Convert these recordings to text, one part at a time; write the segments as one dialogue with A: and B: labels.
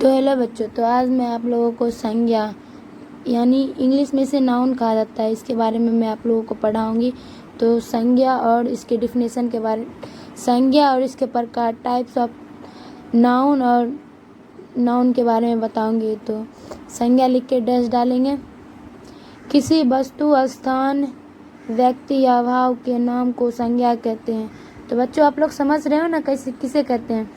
A: तो हेलो बच्चों, तो आज मैं आप लोगों को संज्ञा यानी इंग्लिश में से नाउन कहा जाता है, इसके बारे में मैं आप लोगों को पढ़ाऊंगी। तो संज्ञा और इसके डिफिनेशन के बारे संज्ञा और इसके प्रकार टाइप्स ऑफ नाउन और नाउन के बारे में बताऊंगी। तो संज्ञा लिख के डैश डालेंगे। किसी वस्तु, स्थान, व्यक्ति या भाव के नाम को संज्ञा कहते हैं। तो बच्चों आप लोग समझ रहे हो ना कैसे किसे कहते हैं?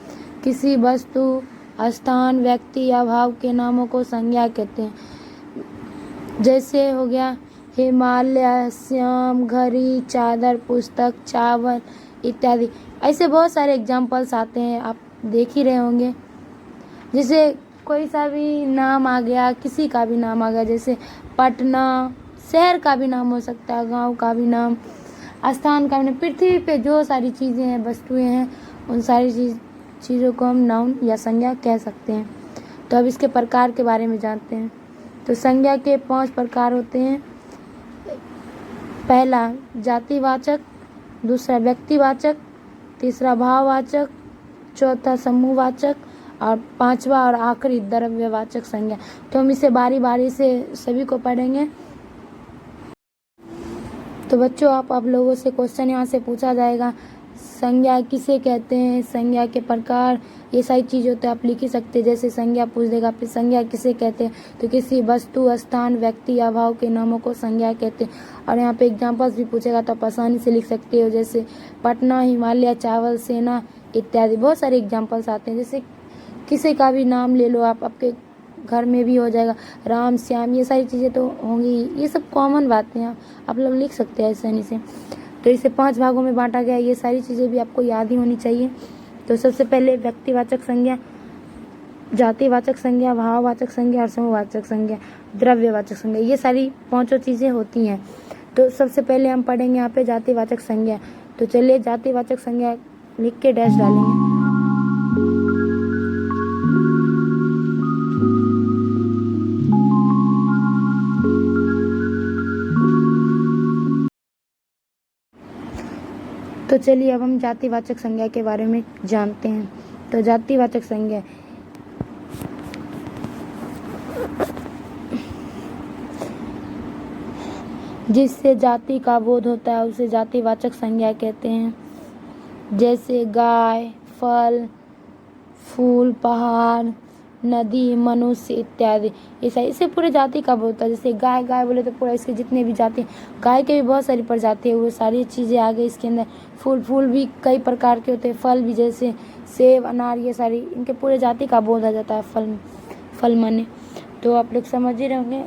A: किसी वस्तु, स्थान, व्यक्ति या भाव के नामों को संज्ञा कहते हैं। जैसे हो गया हिमालय, श्याम, घड़ी, चादर, पुस्तक, चावल इत्यादि। ऐसे बहुत सारे एग्जाम्पल्स आते हैं, आप देख ही रहे होंगे। जैसे कोई सा भी नाम आ गया, किसी का भी नाम आ गया, जैसे पटना, शहर का भी नाम हो सकता है, गांव का भी नाम, स्थान का भी नाम। पृथ्वी पे जो सारी चीज़ें हैं, वस्तुएं हैं, उन सारी चीज़ों को हम नाउन या संज्ञा कह सकते हैं। तो अब इसके प्रकार के बारे में जानते हैं। तो संज्ञा के 5 प्रकार होते हैं। पहला जातिवाचक, दूसरा व्यक्तिवाचक, तीसरा भाववाचक, चौथा समूहवाचक और पांचवा और आखिरी द्रव्यवाचक संज्ञा। तो हम इसे बारी बारी से सभी को पढ़ेंगे। तो बच्चों आप लोगों से क्वेश्चन यहाँ से पूछा जाएगा, संज्ञा किसे कहते हैं, संज्ञा के प्रकार, ये सारी चीज़ें तो आप लिख ही सकते हैं। जैसे संज्ञा पूछ देगा, फिर संज्ञा किसे कहते हैं, तो किसी वस्तु, स्थान, व्यक्ति या भाव के नामों को संज्ञा कहते हैं। और यहाँ पे एग्जाम्पल्स भी पूछेगा तो आप आसानी से लिख सकते हो, जैसे पटना, हिमालय, चावल, सेना इत्यादि। बहुत सारे एग्जाम्पल्स आते हैं। जैसे किसी का भी नाम ले लो आप, आपके घर में भी हो जाएगा, राम, श्याम, ये सारी चीज़ें तो होंगी। ये सब कॉमन बातें हैं, आप लोग लिख सकते हैं आसानी से। तो इसे 5 भागों में बांटा गया। ये सारी चीज़ें भी आपको याद ही होनी चाहिए। तो सबसे पहले व्यक्तिवाचक संज्ञा, जातिवाचक संज्ञा, भाववाचक संज्ञा और समूहवाचक संज्ञा, द्रव्यवाचक संज्ञा, ये सारी 5 चीज़ें होती हैं। तो सबसे पहले हम पढ़ेंगे यहाँ पे जातिवाचक संज्ञा। तो चलिए जातिवाचक संज्ञा लिख के डैश डालेंगे। तो चलिए अब हम जातिवाचक संज्ञा के बारे में जानते हैं। तो जातिवाचक संज्ञा जिससे जाति का बोध होता है उसे जातिवाचक संज्ञा कहते हैं। जैसे गाय, फल, फूल, पहाड़, नदी, मनुष्य इत्यादि। इससे पूरे जाति का बोध होता है। जैसे गाय, गाय बोले तो पूरा इसके जितने भी जाति, गाय के भी बहुत सारी प्रजाति है, वो सारी चीज़ें आ गई इसके अंदर। फूल, फूल भी कई प्रकार के होते हैं। फल भी जैसे सेब, अनार, ये सारी इनके पूरे जाति का बोध आ जाता है फल माने। तो आप लोग समझ ही रहे होंगे।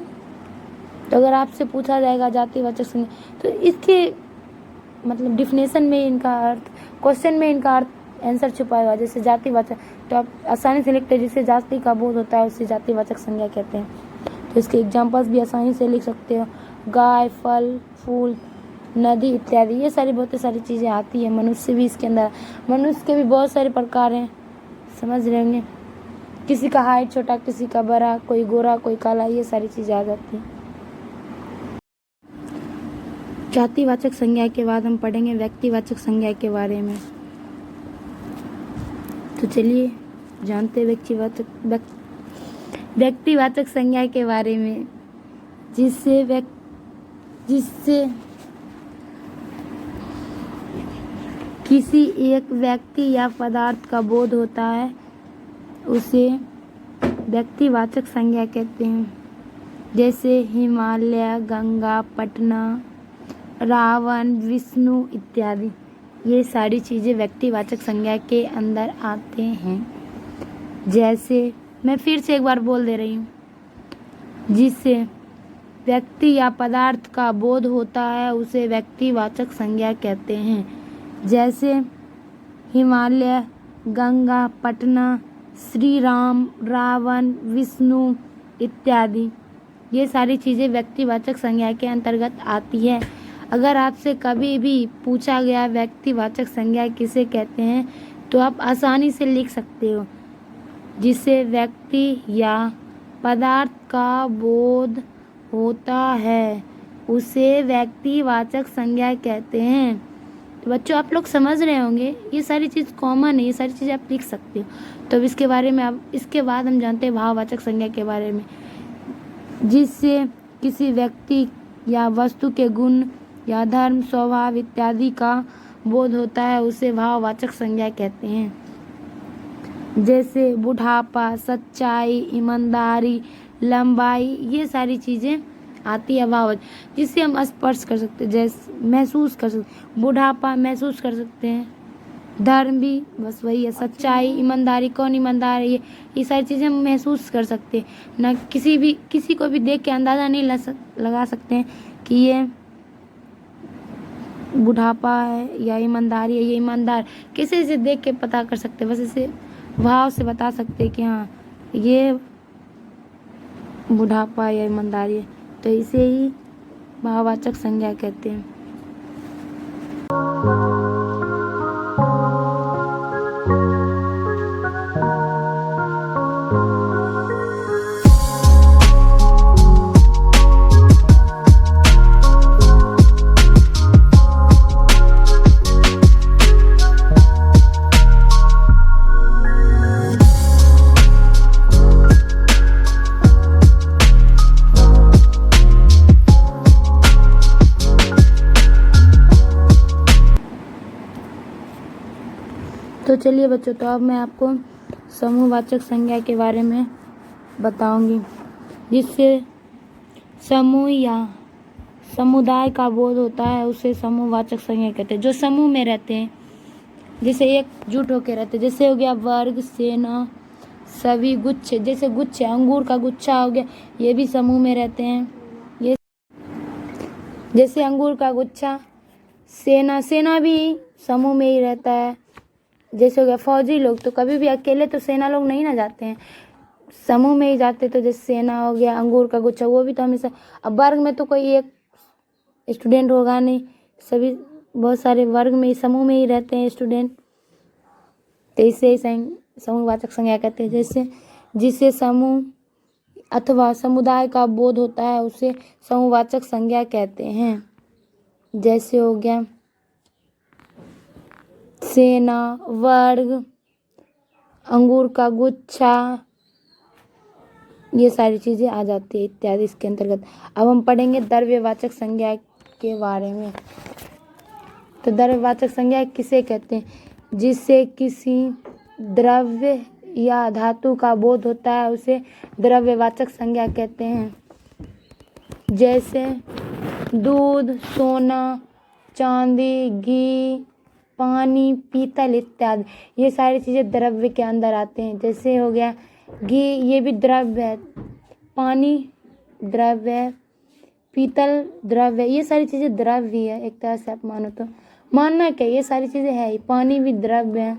A: तो अगर आपसे पूछा जाएगा जातिवाचक संज्ञा, तो इसके मतलब डिफिनेशन में इनका अर्थ, क्वेश्चन में इनका अर्थ आंसर छुपा हुआ। जैसे जातिवाचक, तो आप आसानी से लिखते हैं, जिससे जाति का बोध होता है उसे जातिवाचक संज्ञा कहते हैं। तो इसके एग्जाम्पल्स भी आसानी से लिख सकते हो, गाय, फल, फूल, नदी इत्यादि। ये सारी बहुत सारी चीज़ें आती है। मनुष्य भी इसके अंदर, मनुष्य के भी बहुत सारे प्रकार हैं, समझ रहे होंगे। किसी का हाइट छोटा, किसी का बड़ा, कोई गोरा, कोई काला, ये सारी चीज़ें आ जाती हैं। जातिवाचक संज्ञा के बाद हम पढ़ेंगे व्यक्तिवाचक संज्ञा के बारे में। तो चलिए जानते हैं व्यक्तिवाचक संज्ञा के बारे में, जिससे किसी एक व्यक्ति या पदार्थ का बोध होता है उसे व्यक्तिवाचक संज्ञा कहते हैं। जैसे हिमालय, गंगा, पटना, रावण, विष्णु इत्यादि। ये सारी चीज़ें व्यक्तिवाचक संज्ञा के अंदर आते हैं। जैसे मैं फिर से एक बार बोल दे रही हूँ, जिससे व्यक्ति या पदार्थ का बोध होता है उसे व्यक्तिवाचक संज्ञा कहते हैं। जैसे हिमालय, गंगा, पटना, श्री राम, रावण, विष्णु इत्यादि। ये सारी चीज़ें व्यक्तिवाचक संज्ञा के अंतर्गत आती है। अगर आपसे कभी भी पूछा गया व्यक्तिवाचक संज्ञा किसे कहते हैं, तो आप आसानी से लिख सकते हो, जिसे व्यक्ति या पदार्थ का बोध होता है उसे व्यक्तिवाचक संज्ञा कहते हैं। तो बच्चों आप लोग समझ रहे होंगे, ये सारी चीज़ कॉमन है, ये सारी चीज़ें आप लिख सकते हो। तो अब इसके बारे में अब इसके बाद हम जानते हैं भाववाचक संज्ञा के बारे में, जिससे किसी व्यक्ति या वस्तु के गुण या धर्म, स्वभाव इत्यादि का बोध होता है, उसे भाववाचक संज्ञा कहते हैं। जैसे बुढ़ापा, सच्चाई, ईमानदारी, लंबाई, ये सारी चीज़ें आती है भाववाचक, जिससे हम स्पर्श कर सकते हैं, जैसे महसूस कर सकते हैं। बुढ़ापा महसूस कर सकते हैं, धर्म भी बस वही है, सच्चाई, ईमानदारी, कौन ईमानदार है, ये सारी चीज़ें हम महसूस कर सकते हैं ना। किसी को भी देख के अंदाज़ा नहीं लगा सकते हैं कि ये बुढ़ापा है या ईमानदारी है, ये ईमानदार किसी से देख के पता कर सकते हैं, बस इसे भाव से बता सकते हैं कि हाँ ये बुढ़ापा या ईमानदारी है। तो इसे ही भाववाचक संज्ञा कहते हैं। तो चलिए बच्चों, तो अब मैं आपको समूहवाचक संज्ञा के बारे में बताऊंगी, जिससे समूह या समुदाय का बोध होता है, उसे समूहवाचक संज्ञा कहते हैं। जो समूह में रहते हैं, जैसे एकजुट होकर रहते हैं, जैसे हो गया वर्ग, सेना, सभी, गुच्छे, जैसे गुच्छे, अंगूर का गुच्छा हो गया, ये भी समूह में रहते हैं। ये जैसे अंगूर का गुच्छा, सेना भी समूह में ही रहता है। जैसे हो गया फौजी लोग, तो कभी भी अकेले तो सेना लोग नहीं ना जाते हैं, समूह में ही जाते। तो जैसे सेना हो गया, अंगूर का गुच्छा, वो भी तो हमेशा, अब वर्ग में तो कोई एक स्टूडेंट होगा नहीं, सभी बहुत सारे वर्ग में ही, समूह में ही रहते हैं स्टूडेंट। तो इसे समूहवाचक संज्ञा कहते हैं। जैसे जिसे समूह अथवा समुदाय का बोध होता है, उसे समूहवाचक संज्ञा कहते हैं। जैसे हो गया सेना, वर्ग, अंगूर का गुच्छा, ये सारी चीज़ें आ जाती है इत्यादि इसके अंतर्गत। अब हम पढ़ेंगे द्रव्यवाचक संज्ञा के बारे में। तो द्रव्यवाचक संज्ञा किसे कहते हैं? जिससे किसी द्रव्य या धातु का बोध होता है, उसे द्रव्यवाचक संज्ञा कहते हैं। जैसे दूध, सोना, चांदी, घी, पानी, पीतल इत्यादि, ये सारी चीज़ें द्रव्य के अंदर आते हैं। जैसे हो गया घी, ये भी द्रव्य है, पानी द्रव्य है, पीतल द्रव्य है, ये सारी चीज़ें द्रव्य है एक तरह से आप मानो तो। मानना क्या, ये सारी चीज़ें है, पानी भी द्रव्य है।